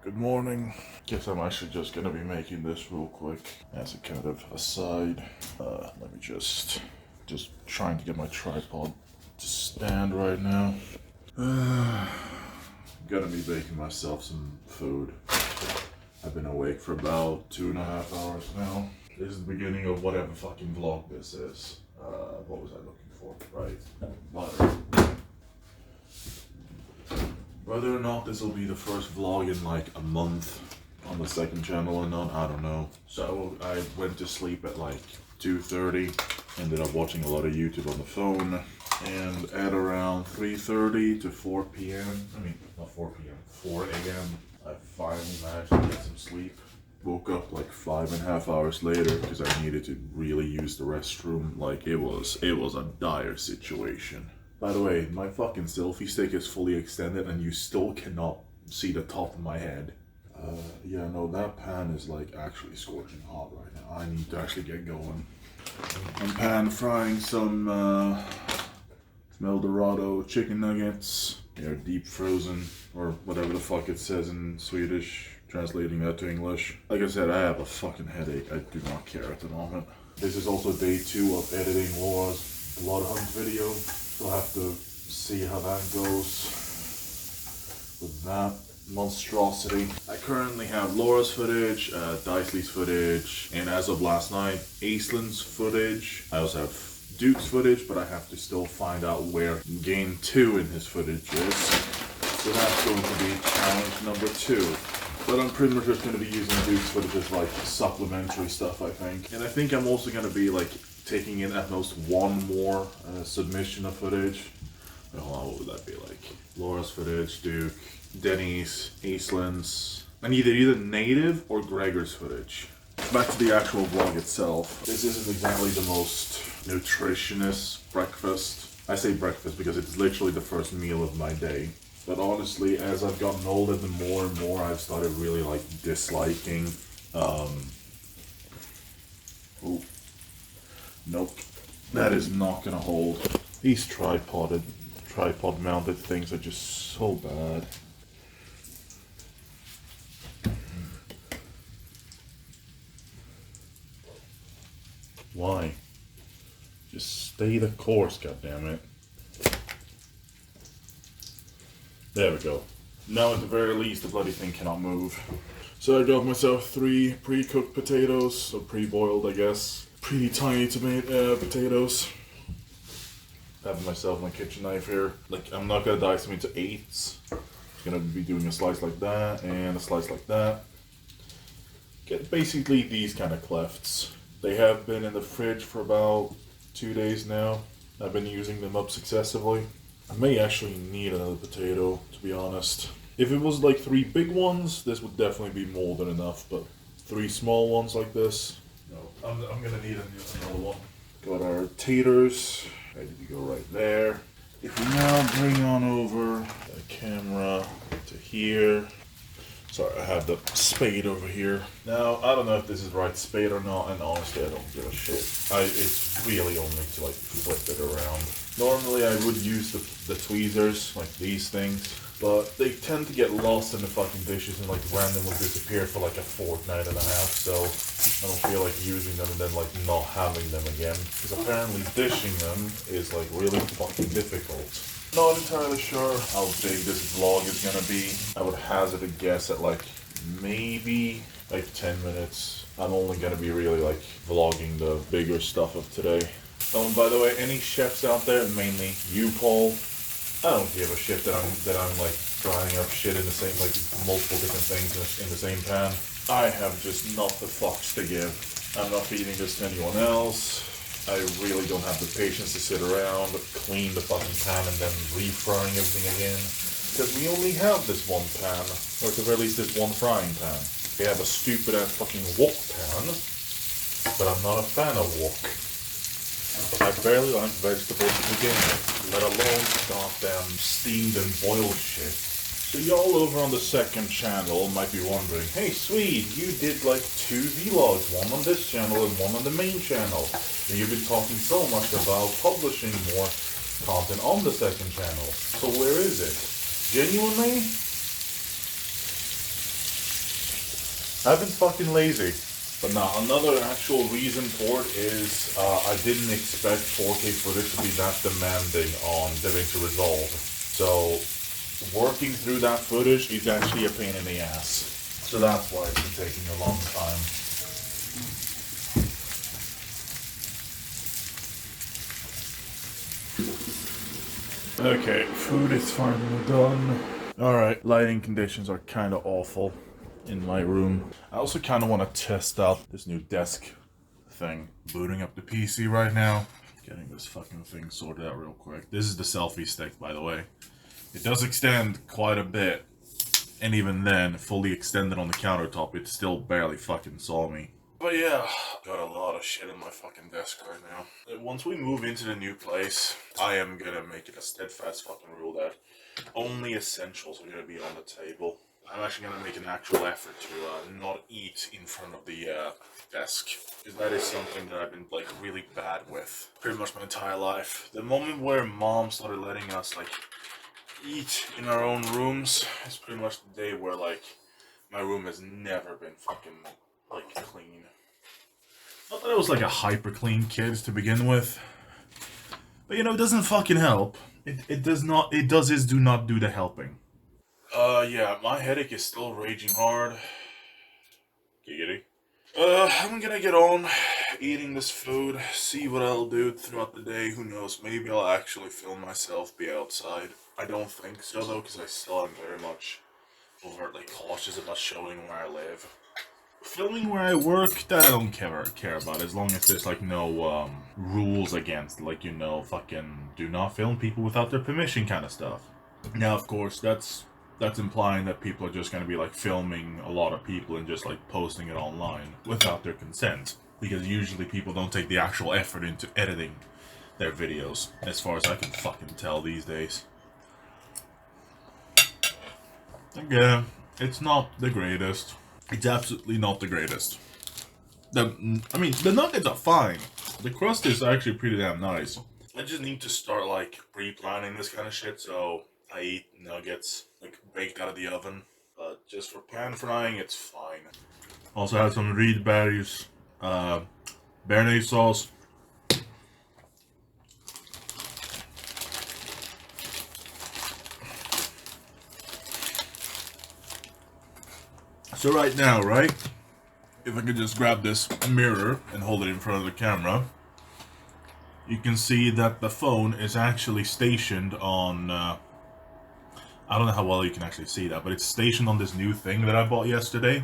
Good morning. Guess I'm actually just gonna be making this real quick as a kind of aside. Let me just trying to get my tripod to stand right now. Gonna be making myself some food. I've been awake for about 2.5 hours now. This is the beginning of whatever fucking vlog this is. What was I looking for? Right. Butter. Whether or not this will be the first vlog in like a month on the second channel or not, I don't know. So I went to sleep at like 2:30, ended up watching a lot of YouTube on the phone, and at around 3:30 to 4 p.m., I mean, not 4 p.m., 4 a.m., I finally managed to get some sleep. Woke up like 5.5 hours later because I needed to really use the restroom. Like it was a dire situation. By the way, my fucking selfie stick is fully extended and you still cannot see the top of my head. Yeah, no, that pan is like actually scorching hot right now. I need to actually get going. I'm pan frying some Eldorado chicken nuggets. They're deep frozen, or whatever the fuck it says in Swedish, translating that to English. Like I said, I have a fucking headache. I do not care at the moment. This is also day 2 of editing Laura's blood hunt video. We'll have to see how that goes with that monstrosity. I currently have Laura's footage, Dicely's footage, and as of last night, Aislenn's footage. I also have Duke's footage, but I have to still find out where game 2 in his footage is. So that's going to be challenge number 2. But I'm pretty much just going to be using Duke's footage as like supplementary stuff, I think. And I think I'm also going to be like taking in at most one more submission of footage. What would that be like? Laura's footage, Duke, Denny's, Aislenn's, and either native or Gregor's footage. Back to the actual vlog itself. This isn't exactly the most nutritious breakfast. I say breakfast because it's literally the first meal of my day. But honestly, as I've gotten older, the more and more I've started really like disliking. Ooh. Nope, that is not gonna hold. These tripod mounted things are just so bad. Why? Just stay the course, goddammit. There we go. Now at the very least the bloody thing cannot move. So I got myself 3 pre-cooked potatoes, so pre-boiled I guess. Pretty tiny tomato potatoes. I have myself my kitchen knife here. Like I'm not gonna dice them into 8s. I'm gonna be doing a slice like that and a slice like that. Get basically these kind of clefts. They have been in the fridge for about 2 days now. I've been using them up successively. I may actually need another potato, to be honest. If it was like 3 big ones, this would definitely be more than enough, but 3 small ones like this, no. I'm gonna need another one. Got our taters, ready to go right there. If we now bring on over the camera to here. Sorry, I have the spade over here. Now, I don't know if this is the right spade or not, and honestly, I don't give a shit. It's really only to like flip it around. Normally, I would use the tweezers, like these things, but they tend to get lost in the fucking dishes and like randomly disappear for like a fortnight and a half, so I don't feel like using them and then like not having them again. Because apparently dishing them is like really fucking difficult. Not entirely sure how big this vlog is gonna be. I would hazard a guess at like maybe like 10 minutes. I'm only gonna be really like vlogging the bigger stuff of today. Oh, and by the way, any chefs out there, mainly you, Paul, I don't give a shit that I'm like frying up shit in the same, like multiple different things in the same pan. I have just not the fucks to give. I'm not feeding this to anyone else. I really don't have the patience to sit around, clean the fucking pan and then refrying everything again. Because we only have this one pan, or at the very least this one frying pan. We have a stupid ass fucking wok pan, but I'm not a fan of wok. I barely like vegetables to begin with, let alone goddamn steamed and boiled shit. So y'all over on the second channel might be wondering, hey Swede, you did like 2 vlogs, one on this channel and one on the main channel. And you've been talking so much about publishing more content on the second channel. So where is it? Genuinely? I've been fucking lazy. But now, another actual reason for it is I didn't expect 4K footage to be that demanding on DaVinci Resolve. So, working through that footage is actually a pain in the ass. So that's why it's been taking a long time. Okay, food is finally done. Alright, lighting conditions are kind of awful in my room. I also kind of want to test out this new desk thing. Booting up the PC right now. Getting this fucking thing sorted out real quick. This is the selfie stick, by the way. It does extend quite a bit. And even then, fully extended on the countertop, it still barely fucking saw me. But yeah, got a lot of shit on my fucking desk right now. Once we move into the new place, I am gonna make it a steadfast fucking rule that only essentials are gonna be on the table. I'm actually gonna make an actual effort to not eat in front of the desk, because that is something that I've been like really bad with pretty much my entire life. The moment where mom started letting us like eat in our own rooms is pretty much the day where like my room has never been fucking like clean. Not that I was like a hyper clean kid to begin with, but you know, it doesn't fucking help. It does not. It does is do not do the helping. Yeah, my headache is still raging hard. Giggity. I'm gonna get on eating this food, see what I'll do throughout the day. Who knows? Maybe I'll actually film myself be outside. I don't think so though, because I still am very much overtly cautious about showing where I live. Filming where I work, that I don't care about, as long as there's like no rules against, like, you know, fucking do not film people without their permission kind of stuff. Now, of course, that's implying that people are just gonna be like filming a lot of people and just like posting it online without their consent, because usually people don't take the actual effort into editing their videos, as far as I can fucking tell these days. Again, it's not the greatest. It's absolutely not the greatest. The nuggets are fine. The crust is actually pretty damn nice. I just need to start like pre-planning this kind of shit, so I eat nuggets like baked out of the oven. But just for pan frying, it's fine. Also had some reed berries, béarnaise sauce. So right now, right? If I could just grab this mirror and hold it in front of the camera, you can see that the phone is actually stationed on, I don't know how well you can actually see that, but it's stationed on this new thing that I bought yesterday.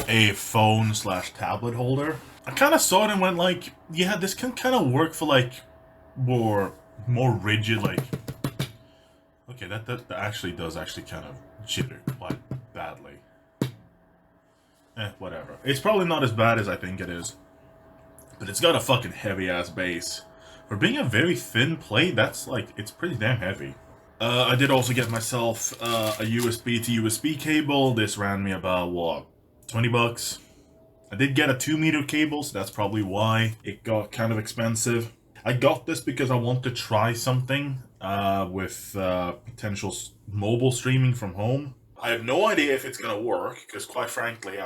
A phone slash tablet holder. I kind of saw it and went like, yeah, this can kind of work for like more rigid, like, okay, that actually does actually kind of jitter quite badly. Whatever. It's probably not as bad as I think it is. But it's got a fucking heavy-ass base. For being a very thin plate, that's like, it's pretty damn heavy. I did also get myself a USB to USB cable. This ran me about, what, 20 bucks? I did get a 2-meter cable, so that's probably why it got kind of expensive. I got this because I want to try something with potential mobile streaming from home. I have no idea if it's gonna work, because quite frankly,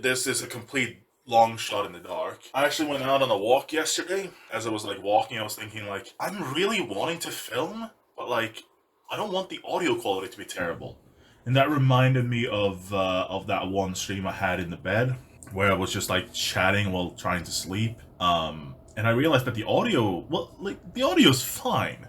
this is a complete long shot in the dark. I actually went out on a walk yesterday. As I was like walking, I was thinking like, I'm really wanting to film, but like, I don't want the audio quality to be terrible. And that reminded me of that one stream I had in the bed, where I was just like chatting while trying to sleep. And I realized that the audio, well, like the audio's fine,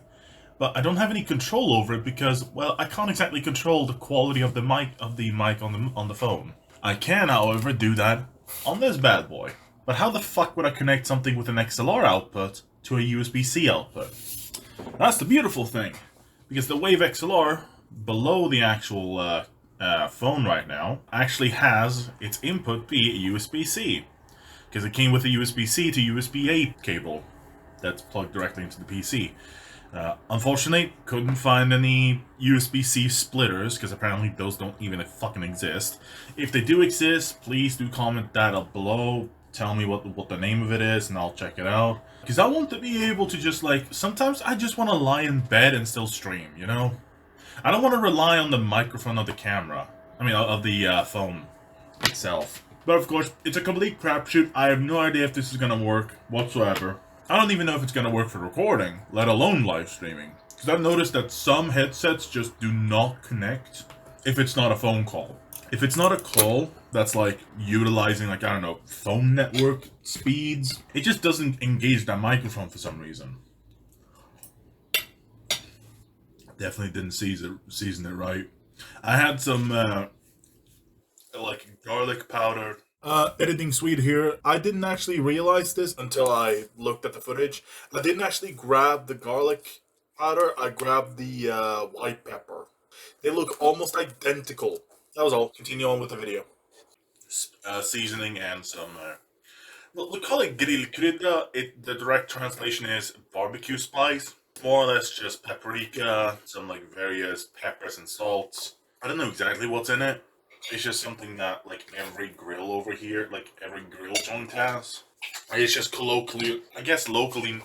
but I don't have any control over it because, well, I can't exactly control the quality of the mic on the phone. I can, however, do that on this bad boy. But how the fuck would I connect something with an XLR output to a USB-C output? That's the beautiful thing, because the Wave XLR below the actual phone right now actually has its input be USB-C, because it came with a USB-C to USB-A cable that's plugged directly into the PC. Unfortunately, couldn't find any USB-C splitters, because apparently those don't even fucking exist. If they do exist, please do comment that up below. Tell me what the name of it is, and I'll check it out. Because I want to be able to just, like, sometimes I just want to lie in bed and still stream, you know? I don't want to rely on the microphone of the camera. I mean, of the phone. itself. But of course, it's a complete crapshoot. I have no idea if this is gonna work whatsoever. I don't even know if it's gonna work for recording, let alone live streaming. Because I've noticed that some headsets just do not connect if it's not a phone call. If it's not a call that's like utilizing, like, I don't know, phone network speeds, it just doesn't engage that microphone for some reason. Definitely didn't season it right. I had some like garlic powder. Editing Swede here. I didn't actually realize this until I looked at the footage. I didn't actually grab the garlic powder. I grabbed the white pepper. They look almost identical. That was all. Continue on with the video. Seasoning and some. We call it grill krydda. The direct translation is barbecue spice. More or less just paprika, some like various peppers and salts. I don't know exactly what's in it. It's just something that like every grill over here, like every grill joint has. It's just colloquially, I guess locally.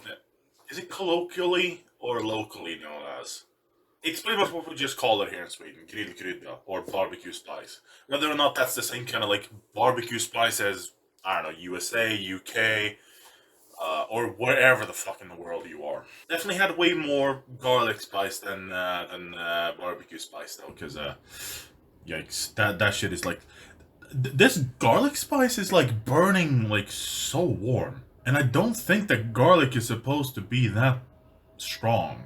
Is it colloquially or locally known as? It's pretty much what we just call it here in Sweden, grill krydda or barbecue spice. Whether or not that's the same kind of like barbecue spice as, I don't know, USA, UK, or wherever the fuck in the world you are. Definitely had way more garlic spice than barbecue spice though, because yikes, that shit is like, this garlic spice is like burning like so warm, and I don't think that garlic is supposed to be that strong.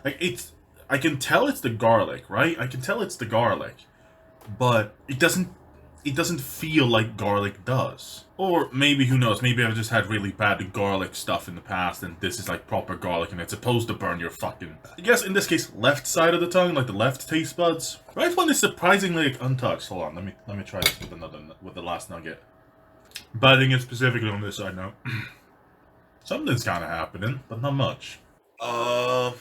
Like I can tell it's the garlic, right? I can tell it's the garlic, but it doesn't feel like garlic does. Or maybe, who knows, maybe I've just had really bad garlic stuff in the past and this is like proper garlic and it's supposed to burn your fucking, I guess in this case, left side of the tongue, like the left taste buds. Right one is surprisingly like untouched. Hold on, let me try this with the last nugget. Biting it specifically on this side now. Something's kinda happening, but not much. I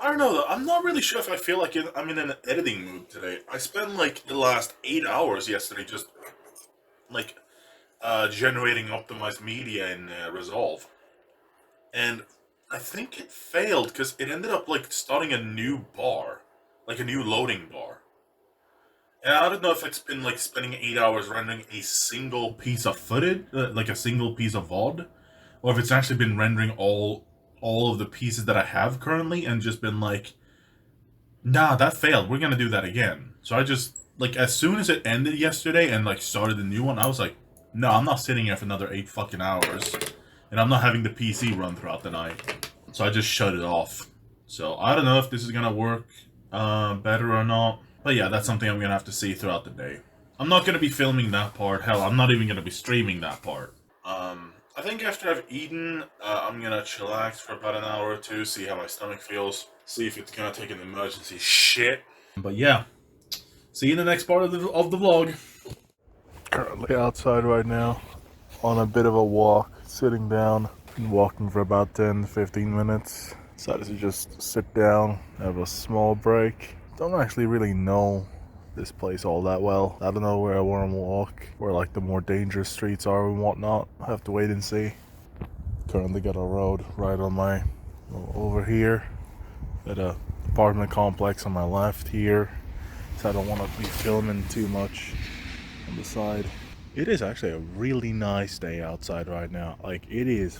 don't know though. I'm not really sure if I feel like I'm in an editing mood today. I spent like the last 8 hours yesterday just like generating optimized media in Resolve, and I think it failed because it ended up like starting a new bar, like a new loading bar. And I don't know if it's been like spending 8 hours rendering a single piece of footage, like a single piece of VOD, or if it's actually been rendering all of the pieces that I have currently and just been like, nah, that failed. We're gonna do that again. So I just like, as soon as it ended yesterday and like started the new one, I was like, no, I'm not sitting here for another 8 fucking hours, and I'm not having the PC run throughout the night. So I just shut it off. So I don't know if this is gonna work better or not. But yeah, that's something I'm gonna have to see throughout the day. I'm not gonna be filming that part. Hell, I'm not even gonna be streaming that part. I think after I've eaten, I'm gonna chillax for about an hour or two, see how my stomach feels, see if it's gonna take an emergency shit. But yeah, see you in the next part of the vlog. Currently outside right now, on a bit of a walk, sitting down, been walking for about 10-15 minutes. Decided to just sit down, have a small break. Don't actually really know this place all that well. I don't know where I want to walk, where like the more dangerous streets are and whatnot. I have to wait and see. Currently got a road right on my, over here. Got a apartment complex on my left here, so I don't want to be filming too much on the side. It is actually a really nice day outside right now. Like, it is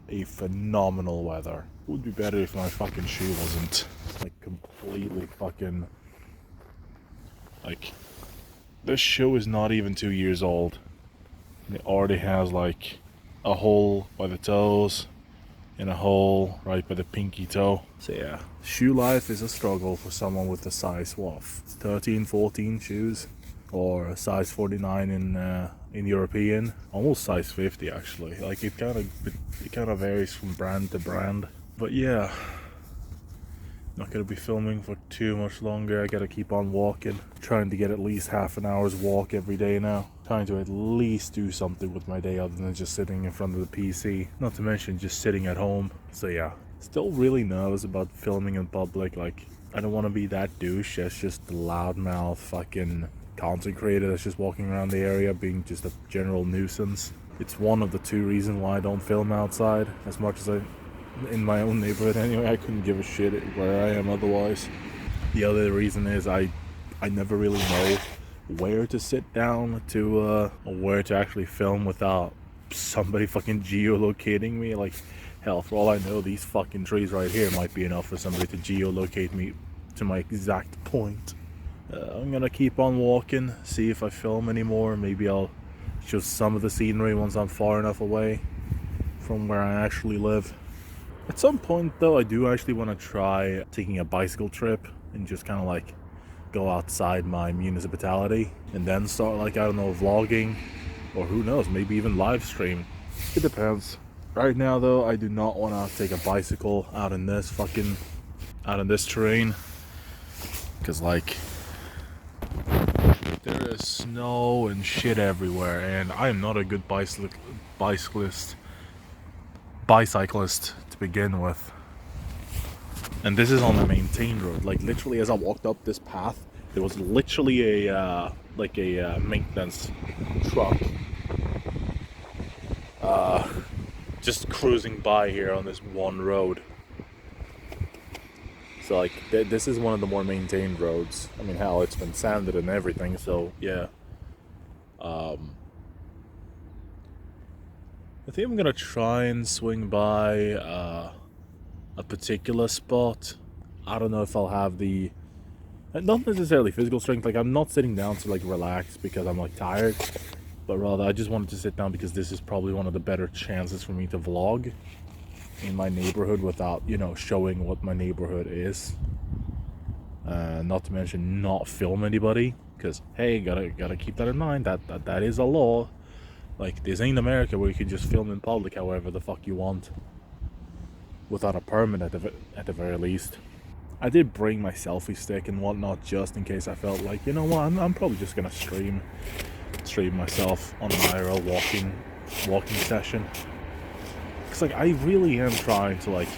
a phenomenal weather. It would be better if my fucking shoe wasn't like completely fucking, like, this shoe is not even 2 years old. And it already has like a hole by the toes and a hole right by the pinky toe. So yeah, shoe life is a struggle for someone with a size 13, 14 shoes, or a size 49 in European, almost size 50 actually. Like, it kind of varies from brand to brand. But yeah, not gonna be filming for too much longer. I gotta keep on walking, trying to get at least half an hour's walk every day now. Trying to at least do something with my day other than just sitting in front of the PC. Not to mention just sitting at home. So yeah, still really nervous about filming in public. Like, I don't want to be that douche that's just the loudmouth fucking content creator that's just walking around the area being just a general nuisance. It's one of the two reasons why I don't film outside as much as in my own neighborhood anyway. I couldn't give a shit where I am otherwise. The other reason is I never really know where to sit down to where to actually film without somebody fucking geolocating me. Like, hell, for all I know, these fucking trees right here might be enough for somebody to geolocate me to my exact point. I'm gonna keep on walking, see if I film anymore. Maybe I'll show some of the scenery once I'm far enough away from where I actually live. At some point, though, I do actually want to try taking a bicycle trip and just kind of like go outside my municipality and then start, like, I don't know, vlogging, or who knows, maybe even live stream. It depends. Right now, though, I do not want to take a bicycle out in this terrain, because, like, there is snow and shit everywhere, and I am not a good bicyclist to begin with. And this is on a maintained road. Like, literally, as I walked up this path, there was literally a maintenance truck just cruising by here on this one road. So, like, this is one of the more maintained roads. I mean, hell, it's been sanded and everything, so yeah. I think I'm gonna try and swing by a particular spot. I don't know if I'll have the, not necessarily physical strength. Like, I'm not sitting down to, like, relax because I'm, like, tired, but rather I just wanted to sit down because this is probably one of the better chances for me to vlog in my neighborhood without, you know, showing what my neighborhood is. Not to mention not film anybody, because hey, gotta keep that in mind. That is a law. Like, this ain't America where you can just film in public however the fuck you want without a permit at the very least. I did bring my selfie stick and whatnot just in case I felt like, you know what, I'm probably just gonna stream myself on an IRL walking session. Cause, like, I really am trying to, like,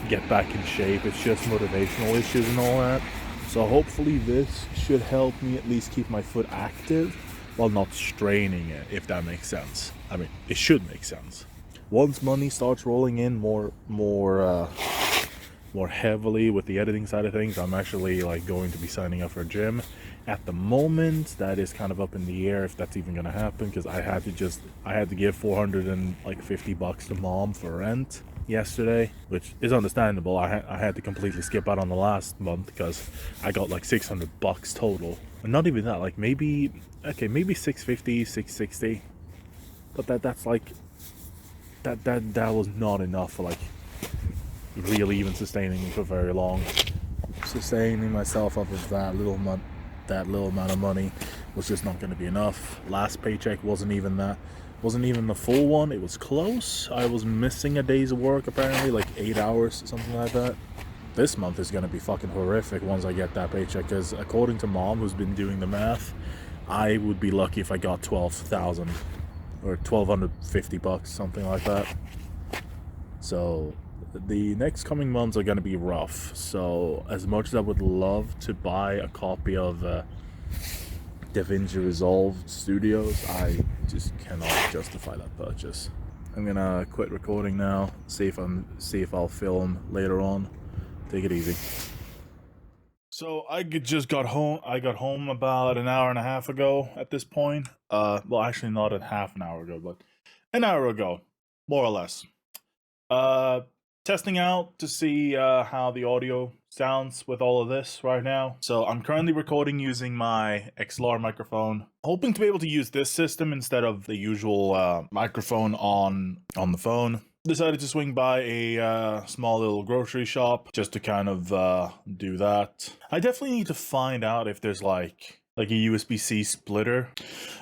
get back in shape. It's just motivational issues and all that. So hopefully this should help me at least keep my foot active while not straining it, if that makes sense. I mean, it should make sense. Once money starts rolling in more heavily with the editing side of things, I'm actually, like, going to be signing up for a gym. At the moment, that is kind of up in the air if that's even gonna happen, because I had to give $450 to mom for rent yesterday, which is understandable. I had to completely skip out on the last month because I got like $600 total, and not even that, like, maybe 650, 660, but that's like that was not enough for, like, really even sustaining me for very long. Sustaining myself off of that little amount of money was just not going to be enough. Last paycheck wasn't even the full one. It was close. I was missing a day's work, apparently, like 8 hours, something like that. This month is going to be fucking horrific once I get that paycheck, because according to mom, who's been doing the math, I would be lucky if I got 12,000 or $1,250, something like that. So the next coming months are going to be rough. So as much as I would love to buy a copy of DaVinci Resolve Studios, I just cannot justify that purchase. I'm gonna quit recording now, see if I'll film later on. Take it easy. So I just got home. I got home about an hour and a half ago at this point. Well, actually not a half an hour ago, but an hour ago, more or less. Testing out to see how the audio sounds with all of this right now. So I'm currently recording using my XLR microphone, hoping to be able to use this system instead of the usual microphone on the phone. Decided to swing by a small little grocery shop just to kind of do that. I definitely need to find out if there's like a USB-C splitter.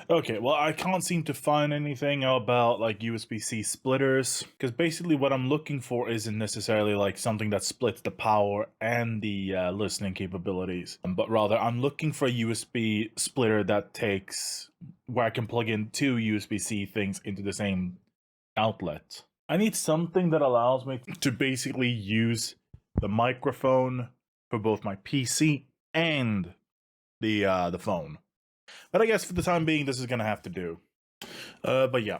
Okay, well, I can't seem to find anything about like USB-C splitters, because basically what I'm looking for isn't necessarily like something that splits the power and the listening capabilities, but rather I'm looking for a USB splitter that takes, where I can plug in two USB-C things into the same outlet. I need something that allows me to basically use the microphone for both my PC and the phone. But I guess for the time being, this is gonna have to do. But yeah,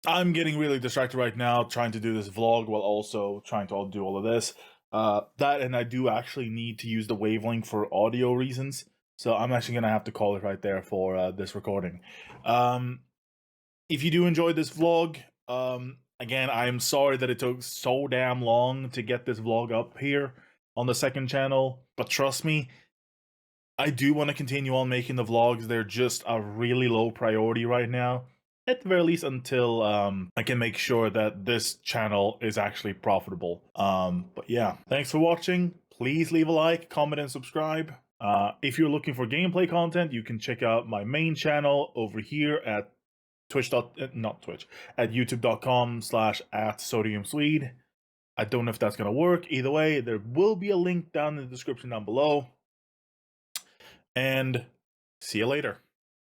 I'm getting really distracted right now trying to do this vlog while also trying to do all of this. That, and I do actually need to use the wavelength for audio reasons. So I'm actually gonna have to call it right there for this recording. If you do enjoy this vlog, again, I am sorry that it took so damn long to get this vlog up here on the second channel, but trust me, I do want to continue on making the vlogs. They're just a really low priority right now, at the very least until I can make sure that this channel is actually profitable. But yeah, thanks for watching. Please leave a like, comment, and subscribe. If you're looking for gameplay content, you can check out my main channel over here at at youtube.com/@sodiumswede. I don't know if that's gonna work. Either way, there will be a link down in the description down below. And see you later.